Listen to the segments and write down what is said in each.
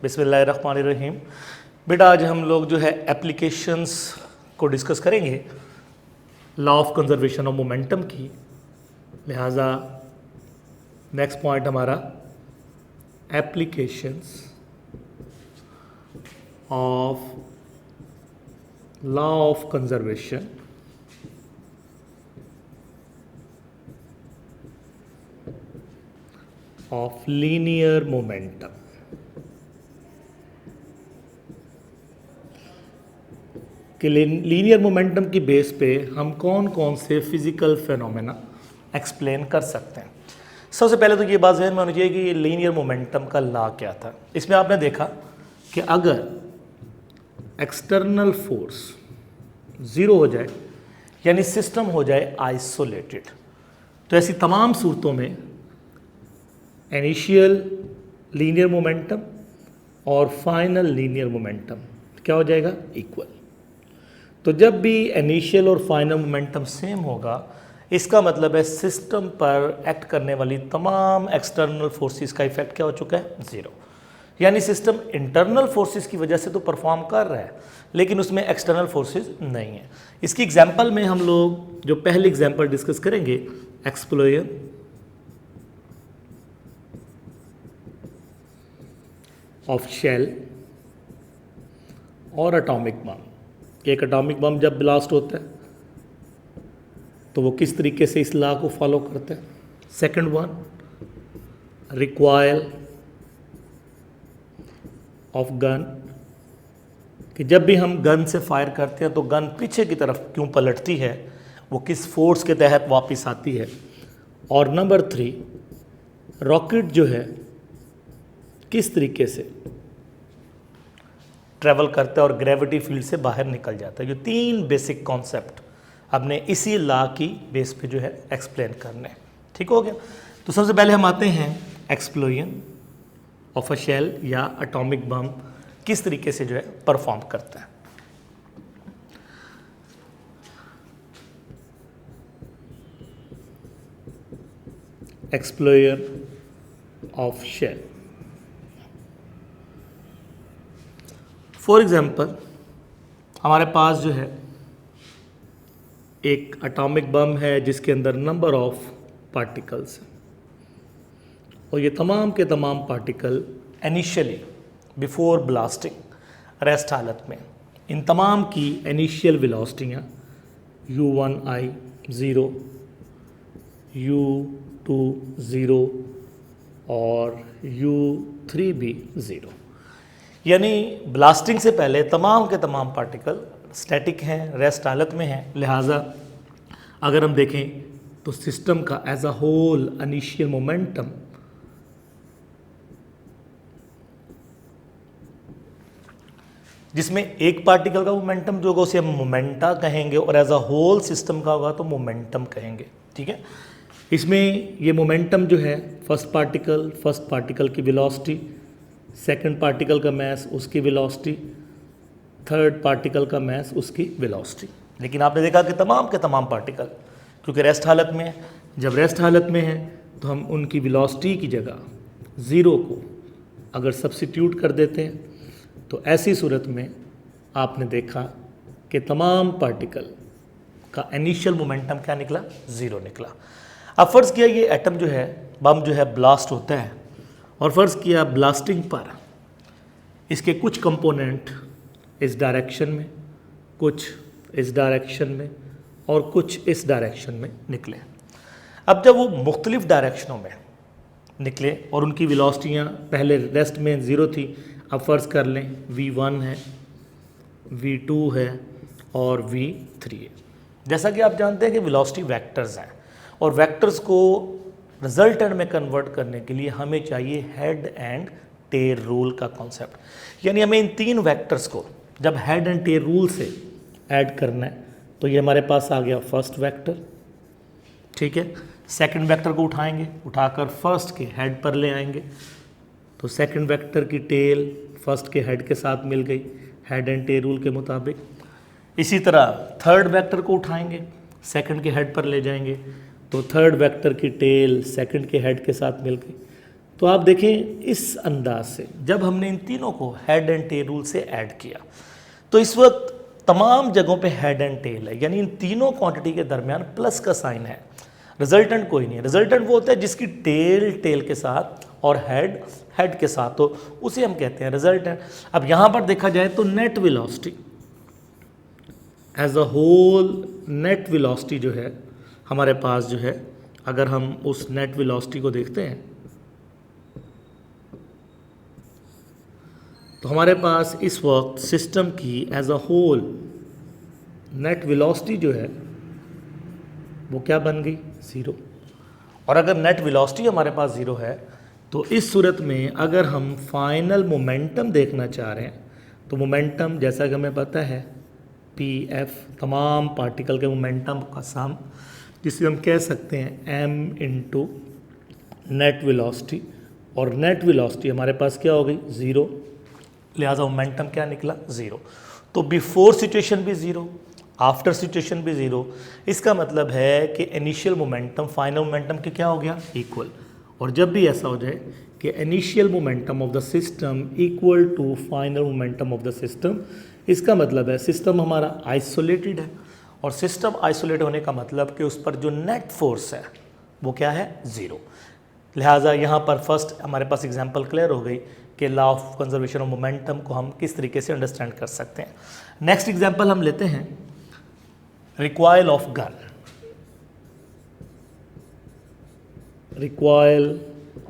बिस्मिल्लाहिर्रहमानिर्रहीम। बेटा आज हम लोग जो है एप्लीकेशंस को डिस्कस करेंगे law of conservation of momentum की। लिहाजा नेक्स्ट पॉइंट हमारा applications of law of conservation of linear momentum. कि लीनियर मोमेंटम की बेस पे हम कौन कौन से फिजिकल फेनोमेना एक्सप्लेन कर सकते हैं। सबसे पहले तो ये बात ज़हन में होनी चाहिए कि ये लीनियर मोमेंटम का लॉ क्या था। इसमें आपने देखा कि अगर एक्सटर्नल फोर्स ज़ीरो हो जाए यानी सिस्टम हो जाए आइसोलेटेड, तो ऐसी तमाम सूरतों में इनिशियल लीनियर मोमेंटम और फाइनल लीनियर मोमेंटम क्या हो जाएगा, इक्वल। तो जब भी इनिशियल और फाइनल मोमेंटम सेम होगा इसका मतलब है सिस्टम पर एक्ट करने वाली तमाम एक्सटर्नल फोर्सेस का इफेक्ट क्या हो चुका है, ज़ीरो। यानी सिस्टम इंटरनल फोर्सेस की वजह से तो परफॉर्म कर रहा है लेकिन उसमें एक्सटर्नल फोर्सेस नहीं है। इसकी एग्जांपल में हम लोग जो पहली एग्जांपल डिस्कस करेंगे एक्सप्लोजन ऑफ शेल और एटॉमिक बम। एक एटॉमिक बम जब ब्लास्ट होता है तो वो किस तरीके से इस लॉ को फॉलो करता है। Second one recoil of gun, कि जब भी हम गन से फायर करते हैं तो गन पीछे की तरफ क्यों पलटती है, वो किस फोर्स के तहत वापस आती है। और नंबर 3 रॉकेट जो है किस तरीके से ट्रैवल करता है और ग्रेविटी फील्ड से बाहर निकल जाता है। ये 3 बेसिक कॉन्सेप्ट हमने इसी लॉ की बेस पे जो है एक्सप्लेन करने। ठीक हो गया। तो सबसे पहले हम आते हैं एक्सप्लोजन ऑफ अ शेल या एटॉमिक बम किस तरीके से जो है परफॉर्म करता है। Explosion of shell, for example हमारे पास जो है एक एटॉमिक बम है जिसके अंदर नंबर ऑफ पार्टिकल्स हैं और ये तमाम के तमाम particle initially before blasting rest हालत में, इन तमाम की इनिशियल वेलोसिटियाँ u1i 0, u2 0 और u3 भी 0। यानी ब्लास्टिंग से पहले तमाम के तमाम पार्टिकल स्टैटिक हैं, रेस्ट हालत में हैं। लिहाजा अगर हम देखें तो सिस्टम का as a whole initial momentum जिसमें एक पार्टिकल का मोमेंटम जो होगा उसे हम मोमेंटा कहेंगे और एज अ होल सिस्टम का होगा तो मोमेंटम कहेंगे। ठीक है। इसमें ये मोमेंटम जो है फर्स्ट पार्टिकल की वेलोसिटी, सेकंड पार्टिकल का मास उसकी वेलोसिटी, थर्ड पार्टिकल का मास उसकी वेलोसिटी। लेकिन आपने देखा कि तमाम के तमाम पार्टिकल क्योंकि रेस्ट हालत में है, जब रेस्ट हालत में है तो हम उनकी वेलोसिटी की जगह 0 को अगर सब्स्टिट्यूट कर देते हैं तो ऐसी सूरत में आपने देखा कि तमाम पार्टिकल का इनिशियल मोमेंटम क्या निकला, 0 निकला। अब फ़र्ज़ किया ये एटम जो है बम जो है ब्लास्ट होता है और फ़र्ज़ किया ब्लास्टिंग पर इसके कुछ कंपोनेंट इस डायरेक्शन में, कुछ इस डायरेक्शन में और कुछ इस डायरेक्शन में निकले। अब जब वो मुख्तलिफ डायरेक्शनों में निकले और उनकी वेलोसिटियाँ पहले रेस्ट में 0 थी, अब फ़र्ज़ कर लें v1 है, v2 है और v3 है। जैसा कि आप जानते हैं कि वेलोसिटी वेक्टर्स हैं और वेक्टर्स को रिजल्टेंट में कन्वर्ट करने के लिए हमें चाहिए हेड एंड टेल रूल का कॉन्सेप्ट। यानी हमें इन 3 वेक्टर्स को जब हेड एंड टेल रूल से ऐड करना है तो ये हमारे पास आ गया फर्स्ट वेक्टर। ठीक है। सेकंड वेक्टर को उठाएंगे, उठाकर फर्स्ट के हेड पर ले आएंगे तो सेकंड वेक्टर की टेल फर्स्ट के हेड के साथ मिल गई हेड एंड टेल रूल के मुताबिक। इसी तरह थर्ड वेक्टर को उठाएंगे, सेकंड के हेड पर ले जाएंगे तो थर्ड वेक्टर की टेल सेकंड के हेड के साथ मिल गई। तो आप देखें इस अंदाज से जब हमने इन तीनों को हेड एंड टेल रूल से ऐड किया तो इस वक्त तमाम जगहों पे हेड एंड टेल है, यानी इन तीनों क्वांटिटी के दरमियान प्लस का साइन है। रिजल्टेंट कोई नहीं है। रिजल्टेंट वो होता है जिसकी टेल टेल के साथ और हेड हेड के साथ, तो उसे हम कहते हैं रिजल्टेंट। अब यहाँ पर देखा जाए तो net velocity as a whole, net velocity जो है हमारे पास जो है, अगर हम उस नेट वेलोसिटी को देखते हैं तो हमारे पास इस वक्त सिस्टम की as a whole net velocity जो है वो क्या बन गई, ज़ीरो। और अगर नेट वेलोसिटी हमारे पास ज़ीरो है तो इस सूरत में अगर हम फाइनल मोमेंटम देखना चाह रहे हैं तो मोमेंटम जैसा कि हमें पता है पी एफ, तमाम पार्टिकल के मोमेंटम का सम, जिसे हम कह सकते हैं एम इंटू नेट वेलोसिटी, और नेट वेलोसिटी हमारे पास क्या हो गई, ज़ीरो, लिहाजा मोमेंटम क्या निकला, ज़ीरो। तो बिफोर सिचुएशन भी ज़ीरो, आफ्टर सिचुएशन भी ज़ीरो। इसका मतलब है कि इनिशियल मोमेंटम फाइनल मोमेंटम के क्या हो गया, इक्वल। और जब भी ऐसा हो जाए कि initial momentum of the system equal to final momentum of the system, इसका मतलब है सिस्टम हमारा आइसोलेटेड है। और सिस्टम आइसोलेट होने का मतलब कि उस पर जो नेट फोर्स है वो क्या है, ज़ीरो। लिहाजा यहाँ पर फर्स्ट हमारे पास एग्जांपल क्लियर हो गई कि law of conservation of momentum को हम किस तरीके से अंडरस्टैंड कर सकते हैं। नेक्स्ट एग्जांपल हम लेते हैं recoil of gun. Recoil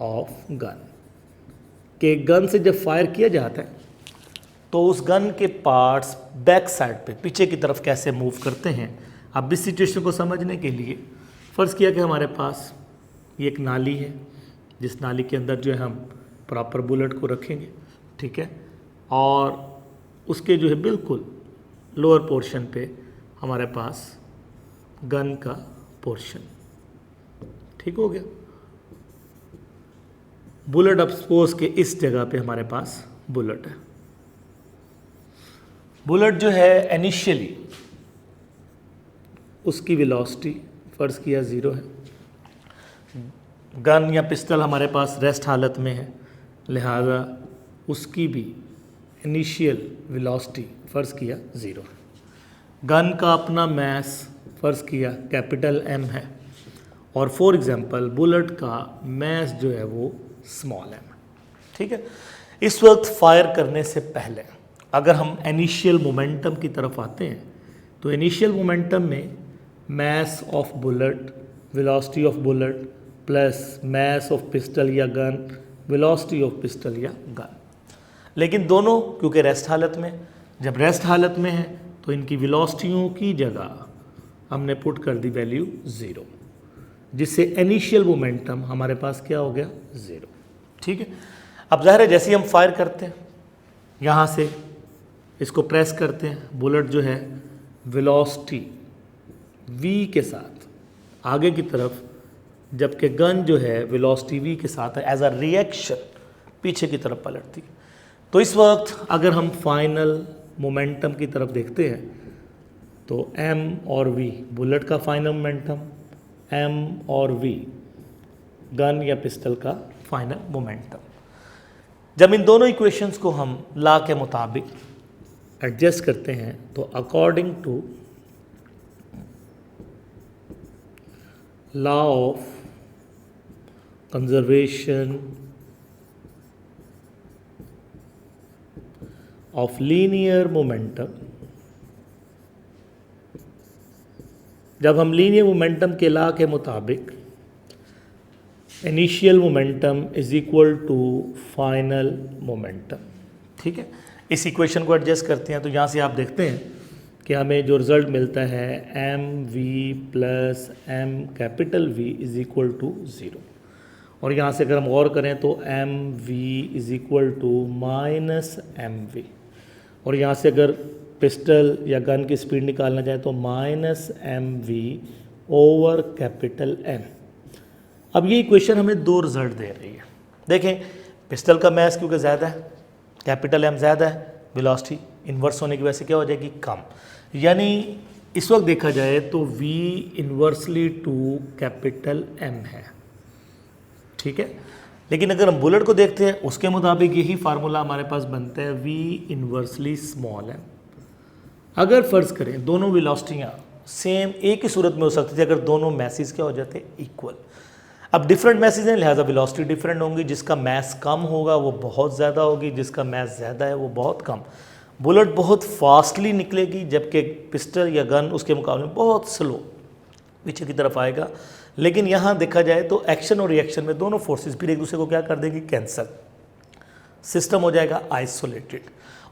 of gun के गन से जब फायर किया जाता है तो उस गन के पार्ट्स बैक साइड पे पीछे की तरफ कैसे मूव करते हैं। अब इस सिचुएशन को समझने के लिए फ़र्ज़ किया कि हमारे पास ये एक नाली है, जिस नाली के अंदर जो है हम प्रॉपर बुलेट को रखेंगे, ठीक है, और उसके जो है बिल्कुल लोअर पोर्शन पे हमारे पास गन का पोर्शन, ठीक हो गया। बुलेट अब सपोज के इस जगह पे हमारे पास बुलेट है। बुलेट जो है इनिशियली उसकी वेलोसिटी फ़र्ज़ किया ज़ीरो है, गन या पिस्टल हमारे पास रेस्ट हालत में है, लिहाजा उसकी भी इनिशियल वेलोसिटी फ़र्ज़ किया ज़ीरो है। गन का अपना मैस फ़र्ज़ किया कैपिटल एम है, और फॉर एग्ज़ाम्पल बुलेट का मैस जो है वो स्मॉल एम है, ठीक है। इस वक्त फायर करने से पहले अगर हम इनिशियल मोमेंटम की तरफ आते हैं तो इनिशियल मोमेंटम में mass of bullet, velocity of bullet plus mass of pistol या गन, वेलोसिटी ऑफ पिस्टल या गन। लेकिन दोनों क्योंकि रेस्ट हालत में, जब रेस्ट हालत में है तो इनकी वेलोसिटियों की जगह हमने पुट कर दी वैल्यू ज़ीरो, जिससे इनिशियल मोमेंटम हमारे पास क्या हो गया, ज़ीरो, ठीक है। अब ज़ाहिर है जैसे ही हम फायर करते हैं यहाँ से इसको प्रेस करते हैं, बुलेट जो है वेलोसिटी v के साथ आगे की तरफ, जबकि गन जो है वेलोसिटी v के साथ एज अ रिएक्शन पीछे की तरफ पलटती है। तो इस वक्त अगर हम फाइनल मोमेंटम की तरफ देखते हैं तो m और v बुलेट का फाइनल मोमेंटम, m और v गन या पिस्टल का फाइनल मोमेंटम। जब इन दोनों इक्वेशंस को हम लॉ के मुताबिक एडजस्ट करते हैं तो according to law of conservation of linear momentum, जब हम लीनियर मोमेंटम के लॉ के मुताबिक initial momentum is equal to final momentum, ठीक है, इस इक्वेशन को एडजस्ट करते हैं तो यहाँ से आप देखते हैं कि हमें जो रिज़ल्ट मिलता है M V plus M capital V is equal to zero. और यहाँ से अगर हम गौर करें तो M V is equal to minus M V, और यहाँ से अगर पिस्टल या गन की स्पीड निकालना चाहें तो minus M V over capital M. अब ये इक्वेशन हमें दो रिजल्ट दे रही है। देखें पिस्टल का मैस क्योंकि ज़्यादा है, कैपिटल एम ज़्यादा है, वेलोसिटी इन्वर्स होने की वजह से क्या हो जाएगी, कम। यानी इस वक्त देखा जाए तो v inversely to capital M है, ठीक है। लेकिन अगर हम बुलेट को देखते हैं उसके मुताबिक यही फार्मूला हमारे पास बनता है v इन्वर्सली स्मॉल है। अगर फ़र्ज़ करें दोनों वेलोसिटियाँ सेम एक ही सूरत में हो सकती थी अगर दोनों मैसेज क्या हो जाते इक्वल। अब डिफरेंट मैसेज हैं लिहाजा वेलोसिटी डिफरेंट होंगी, जिसका मैस कम होगा वो बहुत ज़्यादा होगी, जिसका मैस ज़्यादा है वो बहुत कम। बुलेट बहुत फास्टली निकलेगी जबकि पिस्टल या गन उसके मुकाबले में बहुत स्लो पीछे की तरफ आएगा। लेकिन यहाँ देखा जाए तो एक्शन और रिएक्शन में दोनों फोर्सेस फिर एक दूसरे को क्या कर देंगी, कैंसल। सिस्टम हो जाएगा आइसोलेटेड,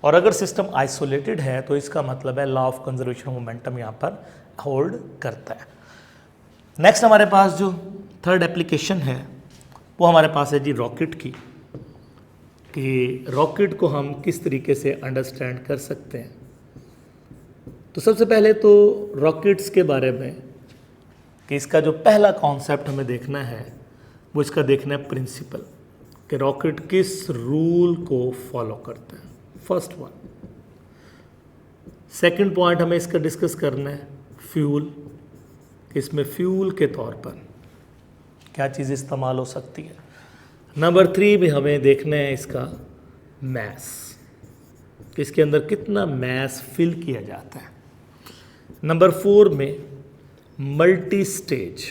और अगर सिस्टम आइसोलेटेड है तो इसका मतलब है लॉ ऑफ कंजर्वेशन मोमेंटम यहाँ पर होल्ड करता है। नेक्स्ट हमारे पास जो थर्ड एप्लीकेशन है वो हमारे पास है जी रॉकेट की, कि रॉकेट को हम किस तरीके से अंडरस्टैंड कर सकते हैं। तो सबसे पहले तो रॉकेट्स के बारे में कि इसका जो पहला कॉन्सेप्ट हमें देखना है वो इसका देखना है प्रिंसिपल, कि रॉकेट किस रूल को फॉलो करता है, फर्स्ट वन। सेकंड पॉइंट हमें इसका डिस्कस करना है फ्यूल, कि इसमें फ्यूल के तौर पर क्या चीज़ इस्तेमाल हो सकती है। नंबर 3 में हमें देखना है इसका मैस, कि इसके अंदर कितना मैस फिल किया जाता है। नंबर 4 में मल्टी स्टेज,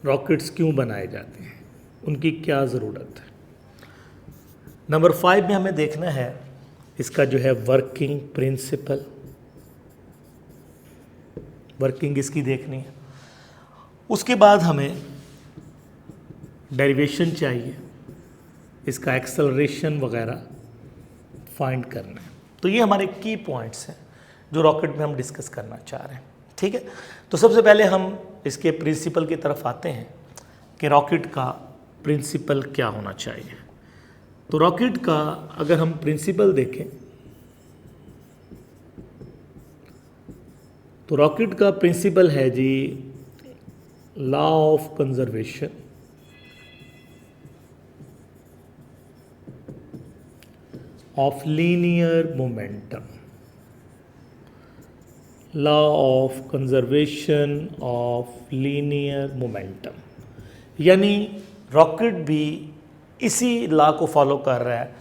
रॉकेट्स क्यों बनाए जाते हैं, उनकी क्या ज़रूरत है। नंबर 5 में हमें देखना है इसका जो है वर्किंग प्रिंसिपल, वर्किंग इसकी देखनी है। उसके बाद हमें डेरिवेशन चाहिए, इसका एक्सेलरेशन वगैरह फाइंड करना है। तो ये हमारे की पॉइंट्स हैं जो रॉकेट में हम डिस्कस करना चाह रहे हैं, ठीक है। तो सबसे पहले हम इसके प्रिंसिपल की तरफ आते हैं कि रॉकेट का प्रिंसिपल क्या होना चाहिए। तो रॉकेट का अगर हम प्रिंसिपल देखें तो रॉकेट का प्रिंसिपल है जी law of conservation of linear momentum, law of conservation of linear momentum, यानी रॉकेट भी इसी लॉ को फॉलो कर रहा है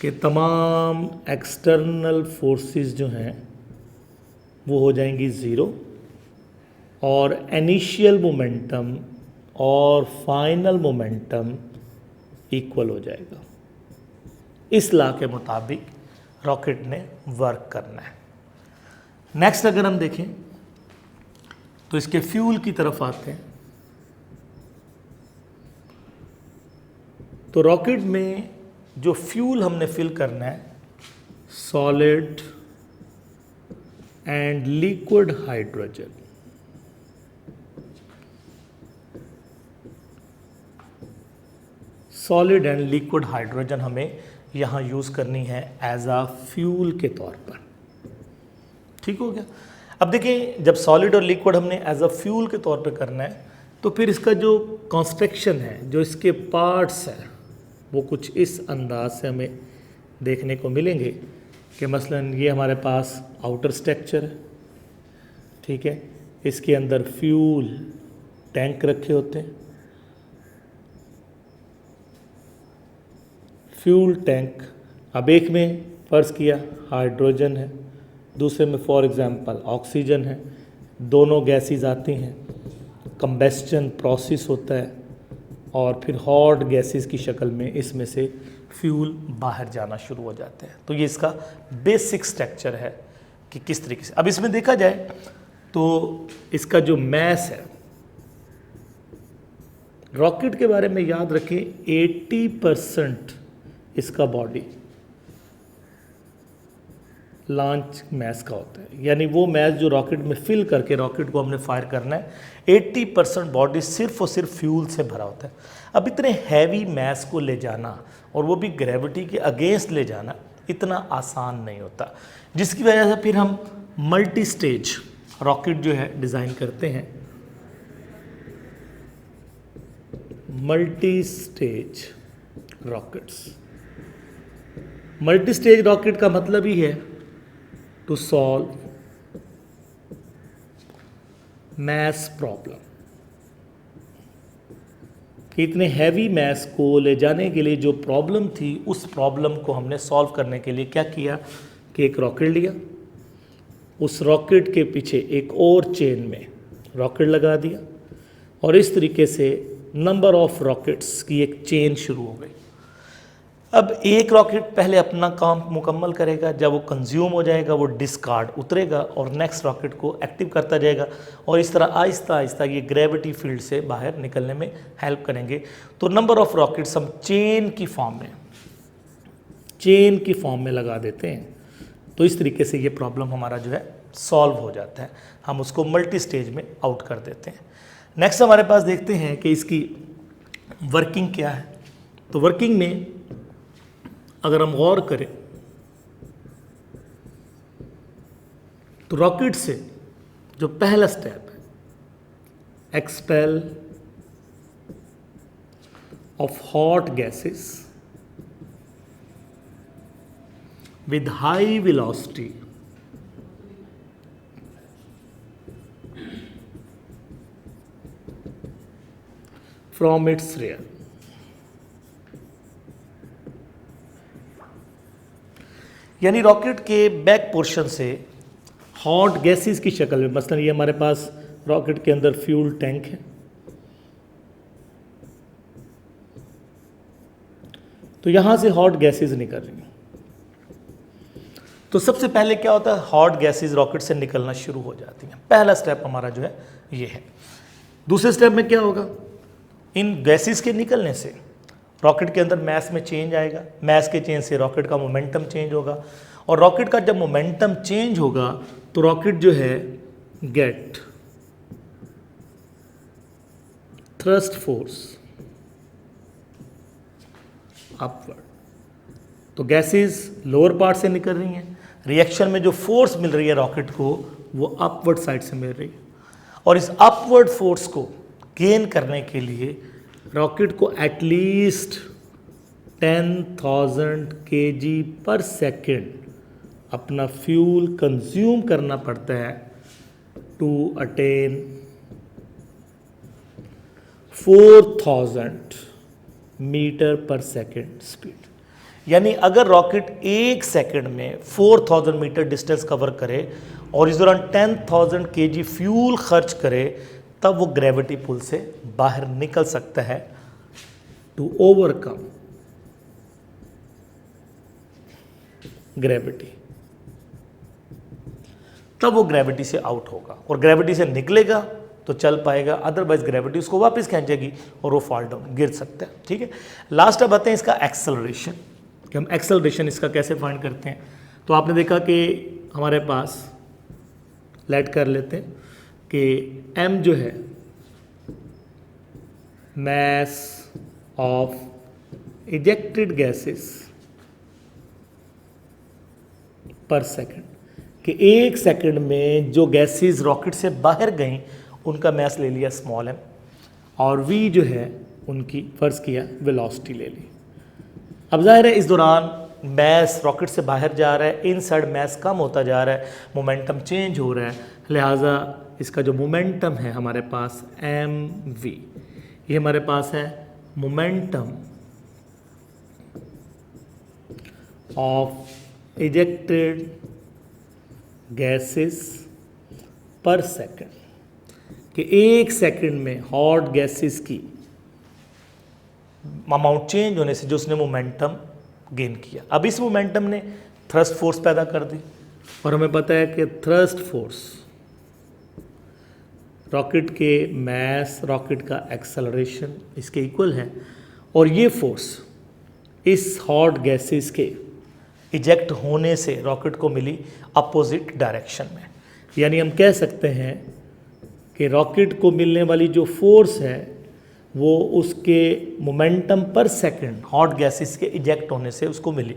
कि तमाम एक्सटर्नल फोर्सेस जो हैं वो हो जाएंगी ज़ीरो और इनिशियल मोमेंटम और फाइनल मोमेंटम इक्वल हो जाएगा। इस लॉ के मुताबिक रॉकेट ने वर्क करना है। नेक्स्ट अगर हम देखें तो इसके फ्यूल की तरफ आते हैं। तो रॉकेट में जो फ्यूल हमने फिल करना है solid and liquid hydrogen, solid and liquid hydrogen हमें यहाँ यूज़ करनी है एज आ फ्यूल के तौर पर, ठीक हो गया। अब देखिए जब सॉलिड और लिक्विड हमने एज अ फ्यूल के तौर पे करना है तो फिर इसका जो कंस्ट्रक्शन है, जो इसके पार्ट्स हैं, वो कुछ इस अंदाज से हमें देखने को मिलेंगे कि मसलन ये हमारे पास आउटर स्ट्रक्चर है, ठीक है, इसके अंदर फ्यूल टैंक रखे होते हैं, फ्यूल टैंक। अब एक में फ़र्ज़ किया हाइड्रोजन है, दूसरे में फॉर एग्ज़ाम्पल ऑक्सीजन है, दोनों गैसेस आती हैं, कंबेस्चन प्रोसेस होता है और फिर हॉट गैसेस की शक्ल में इसमें से फ्यूल बाहर जाना शुरू हो जाते हैं। तो ये इसका बेसिक स्ट्रक्चर है कि किस तरीके से। अब इसमें देखा जाए तो इसका जो मैस है, रॉकेट के बारे में याद रखें 80% इसका बॉडी लॉन्च मैस का होता है, यानी वो मैस जो रॉकेट में फिल करके रॉकेट को हमने फायर करना है, 80% बॉडी सिर्फ और सिर्फ फ्यूल से भरा होता है। अब इतने हैवी मैस को ले जाना और वो भी ग्रेविटी के अगेंस्ट ले जाना इतना आसान नहीं होता, जिसकी वजह से फिर हम मल्टी स्टेज रॉकेट जो है डिज़ाइन करते हैं। Multi stage rockets, multi stage rocket का मतलब ही है टू सॉल्व मैस प्रॉब्लम कि इतने हैवी मैस को ले जाने के लिए जो प्रॉब्लम थी, उस प्रॉब्लम को हमने सॉल्व करने के लिए क्या किया कि एक रॉकेट लिया, उस रॉकेट के पीछे एक और चेन में रॉकेट लगा दिया और इस तरीके से नंबर ऑफ रॉकेट्स की एक चेन शुरू हो गई। अब एक रॉकेट पहले अपना काम मुकम्मल करेगा, जब वो कंज्यूम हो जाएगा वो डिस्कार्ड उतरेगा और नेक्स्ट रॉकेट को एक्टिव करता जाएगा और इस तरह आहिस्ता आहिस्ता ये ग्रेविटी फील्ड से बाहर निकलने में हेल्प करेंगे। तो नंबर ऑफ रॉकेट्स हम चेन की फॉर्म में लगा देते हैं। तो इस तरीके से ये प्रॉब्लम हमारा जो है सॉल्व हो जाता है, हम उसको मल्टी स्टेज में आउट कर देते हैं। नेक्स्ट हमारे पास देखते हैं कि इसकी वर्किंग क्या है। तो वर्किंग में अगर हम गौर करें तो रॉकेट से जो पहला स्टेप है, expel of hot gases with high velocity from its rear. यानी रॉकेट के बैक पोर्शन से हॉट गैसेस की शक्ल में, मसलन ये हमारे पास रॉकेट के अंदर फ्यूल टैंक है, तो यहां से हॉट गैसेस निकल रही हैं। तो सबसे पहले क्या होता है, हॉट गैसेस रॉकेट से निकलना शुरू हो जाती हैं। पहला स्टेप हमारा जो है ये है। दूसरे स्टेप में क्या होगा, इन गैसेस के निकलने से रॉकेट के अंदर मैस में चेंज आएगा, मैस के चेंज से रॉकेट का मोमेंटम चेंज होगा और रॉकेट का जब मोमेंटम चेंज होगा तो रॉकेट जो है गेट थ्रस्ट फोर्स अपवर्ड। तो गैसेस लोअर पार्ट से निकल रही हैं, रिएक्शन में जो फोर्स मिल रही है रॉकेट को वो अपवर्ड साइड से मिल रही है और इस अपवर्ड फोर्स को गेन करने के लिए रॉकेट को एटलीस्ट 10,000 kg पर सेकेंड अपना फ्यूल कंज्यूम करना पड़ता है टू अटेन 4,000 मीटर पर सेकेंड स्पीड। यानी अगर रॉकेट एक सेकेंड में 4,000 मीटर डिस्टेंस कवर करे और इस दौरान 10,000 kg फ्यूल खर्च करे, तब वो ग्रेविटी पुल से बाहर निकल सकता है टू ओवरकम ग्रेविटी। तब वो ग्रेविटी से आउट होगा और ग्रेविटी से निकलेगा तो चल पाएगा, अदरवाइज ग्रेविटी उसको वापस खींचेगी और वो फॉल डाउन गिर सकता है। ठीक है, लास्ट अब आते हैं इसका एक्सेलरेशन, कि हम एक्सेलरेशन इसका कैसे फाइंड करते हैं। तो आपने देखा कि हमारे पास लेट कर लेते हैं कि m जो है मैस ऑफ इजेक्टेड गैसेस पर सेकंड, कि एक सेकंड में जो गैसेस रॉकेट से बाहर गई उनका मैस ले लिया स्मॉल m और v जो है उनकी फर्ज किया वेलोसिटी ले ली। अब जाहिर है इस दौरान मैस रॉकेट से बाहर जा रहा है, इनसाइड मैस कम होता जा रहा है, मोमेंटम चेंज हो रहा है, लिहाजा इसका जो मोमेंटम है हमारे पास mv, ये हमारे पास है मोमेंटम ऑफ इजेक्टेड गैसेस पर सेकंड, कि एक सेकंड में हॉट गैसेस की अमाउंट चेंज होने से जो उसने मोमेंटम गेन किया। अब इस मोमेंटम ने थ्रस्ट फोर्स पैदा कर दी और हमें पता है कि थ्रस्ट फोर्स रॉकेट के मैस, रॉकेट का एक्सेलरेशन इसके इक्वल है और ये फोर्स इस हॉट गैसेस के इजेक्ट होने से रॉकेट को मिली अपोजिट डायरेक्शन में। यानी हम कह सकते हैं कि रॉकेट को मिलने वाली जो फोर्स है वो उसके मोमेंटम पर सेकंड हॉट गैसेस के इजेक्ट होने से उसको मिली।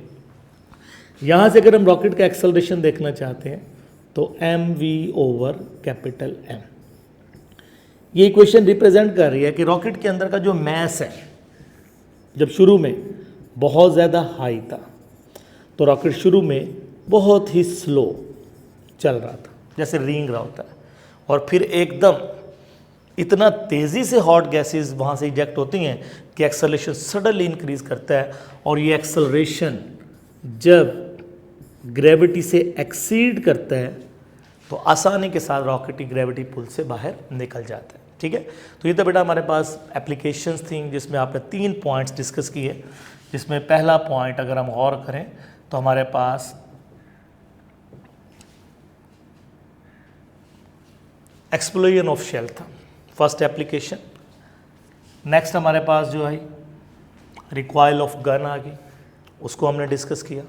यहाँ से अगर हम रॉकेट का एक्सेलरेशन देखना चाहते हैं तो mv ओवर कैपिटल M, ये इक्वेशन रिप्रेजेंट कर रही है कि रॉकेट के अंदर का जो मैस है जब शुरू में बहुत ज़्यादा हाई था तो रॉकेट शुरू में बहुत ही स्लो चल रहा था, जैसे रेंग रहा होता है, और फिर एकदम इतना तेज़ी से हॉट गैसेस वहाँ से इजेक्ट होती हैं कि एक्सेलरेशन सडनली इंक्रीज करता है, और ये एक्सेलरेशन जब ग्रेविटी से एक्सीड करता है तो आसानी के साथ रॉकेट की ग्रेविटी पुल से बाहर निकल जाता है। ठीक है, तो ये तो बेटा हमारे पास एप्लीकेशंस थी जिसमें आपने 3 पॉइंट्स डिस्कस किए, जिसमें पहला पॉइंट अगर हम गौर करें तो हमारे पास एक्सप्लोजन ऑफ शेल था, फर्स्ट एप्लीकेशन। नेक्स्ट हमारे पास जो है रिकॉइल ऑफ गन आ गई, उसको हमने डिस्कस किया।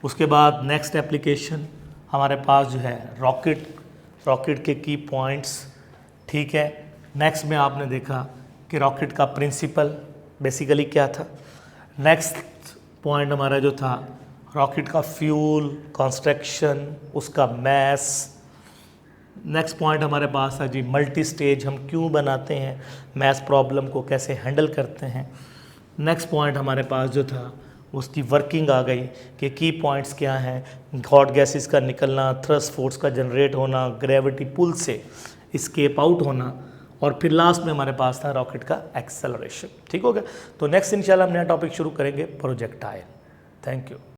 उसके बाद नेक्स्ट एप्लीकेशन हमारे पास जो है रॉकेट के की पॉइंट्स। ठीक है, नेक्स्ट में आपने देखा कि रॉकेट का प्रिंसिपल बेसिकली क्या था। नेक्स्ट पॉइंट हमारा जो था रॉकेट का फ्यूल, कंस्ट्रक्शन, उसका मैस। नेक्स्ट पॉइंट हमारे पास है जी मल्टी स्टेज हम क्यों बनाते हैं, मैस प्रॉब्लम को कैसे हैंडल करते हैं। नेक्स्ट पॉइंट हमारे पास जो था उसकी वर्किंग आ गई कि की पॉइंट्स क्या हैं, हॉट गैसेस का निकलना, थ्रस्ट फोर्स का जनरेट होना, ग्रेविटी पुल से स्केप आउट होना, और फिर लास्ट में हमारे पास था रॉकेट का एक्सेलरेशन। ठीक हो गया, तो नेक्स्ट इंशाल्लाह हम नया टॉपिक शुरू करेंगे, प्रोजेक्टाइल। Thank you.